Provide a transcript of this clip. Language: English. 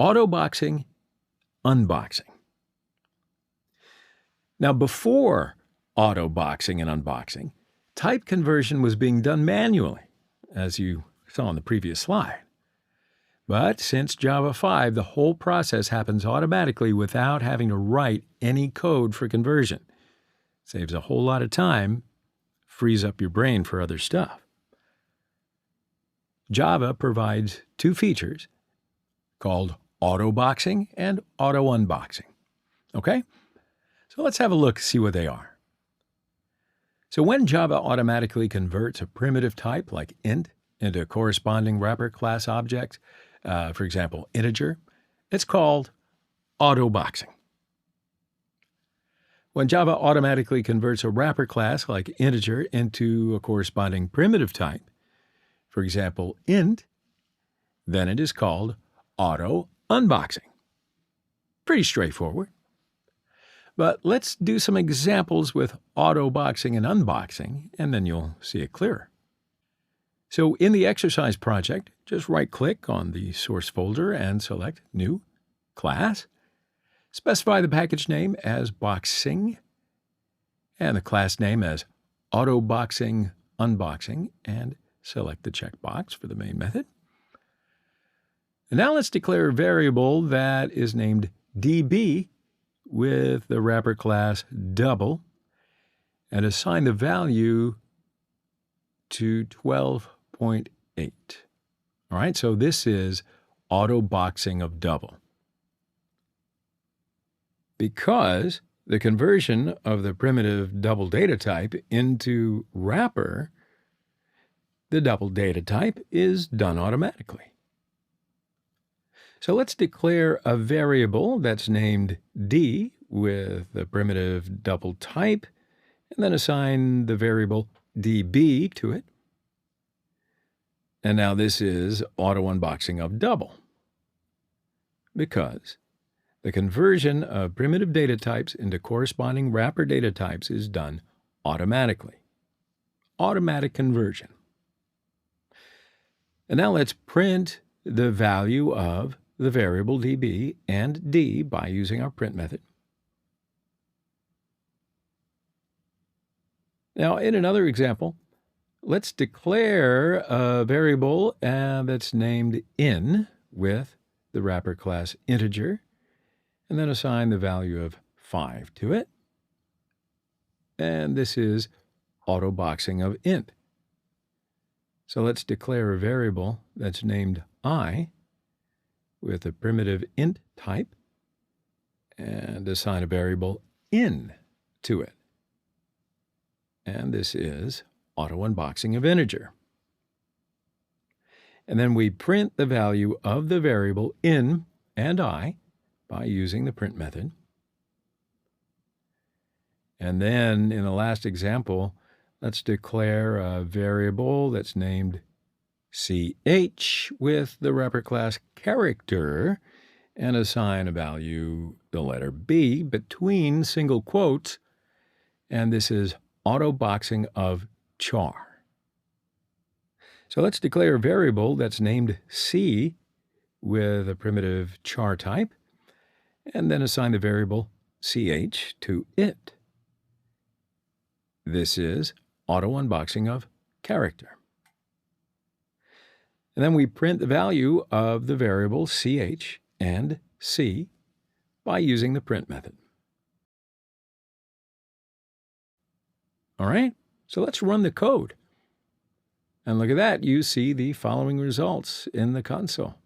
Autoboxing, UnBoxing. Now, before autoboxing and unboxing, type conversion was being done manually, as you saw in the previous slide. But since Java 5, the whole process happens automatically without having to write any code for conversion. Saves a whole lot of time, frees up your brain for other stuff. Java provides two features called autoboxing and auto-unboxing. Okay? So let's have a look, see what they are. So when Java automatically converts a primitive type like int into corresponding wrapper class objects, for example, integer, it's called autoboxing. When Java automatically converts a wrapper class like integer into a corresponding primitive type, for example, int, then it is called auto-unboxing. Pretty straightforward. But let's do some examples with autoboxing and unboxing, and then you'll see it clearer. So in the exercise project, just right-click on the source folder and select New, Class. Specify the package name as Boxing and the class name as Autoboxing Unboxing, and select the checkbox for the main method. And now let's declare a variable that is named db with the wrapper class double and assign the value to 12.8. All right, so this is autoboxing of double. Because the conversion of the primitive double data type into wrapper, the double data type is done automatically. So let's declare a variable that's named d with the primitive double type, and then assign the variable db to it. And now this is auto-unboxing of double, because the conversion of primitive data types into corresponding wrapper data types is done automatically. Automatic conversion. And now let's print the value of the variable db and d by using our print method. Now, in another example, let's declare a variable that's named in with the wrapper class integer, and then assign the value of 5 to it. And this is autoboxing of int. So let's declare a variable that's named I with a primitive int type and assign a variable in to it. And this is auto-unboxing of integer. And then we print the value of the variable in and I by using the print method. And then in the last example, let's declare a variable that's named ch with the wrapper class character and assign a value, the letter b, between single quotes, and this is autoboxing of char. So let's declare a variable that's named c with a primitive char type, and then assign the variable ch to it. This is auto-unboxing of character. And then we print the value of the variable ch and c by using the print method. All right, so let's run the code. And look at that, you see the following results in the console.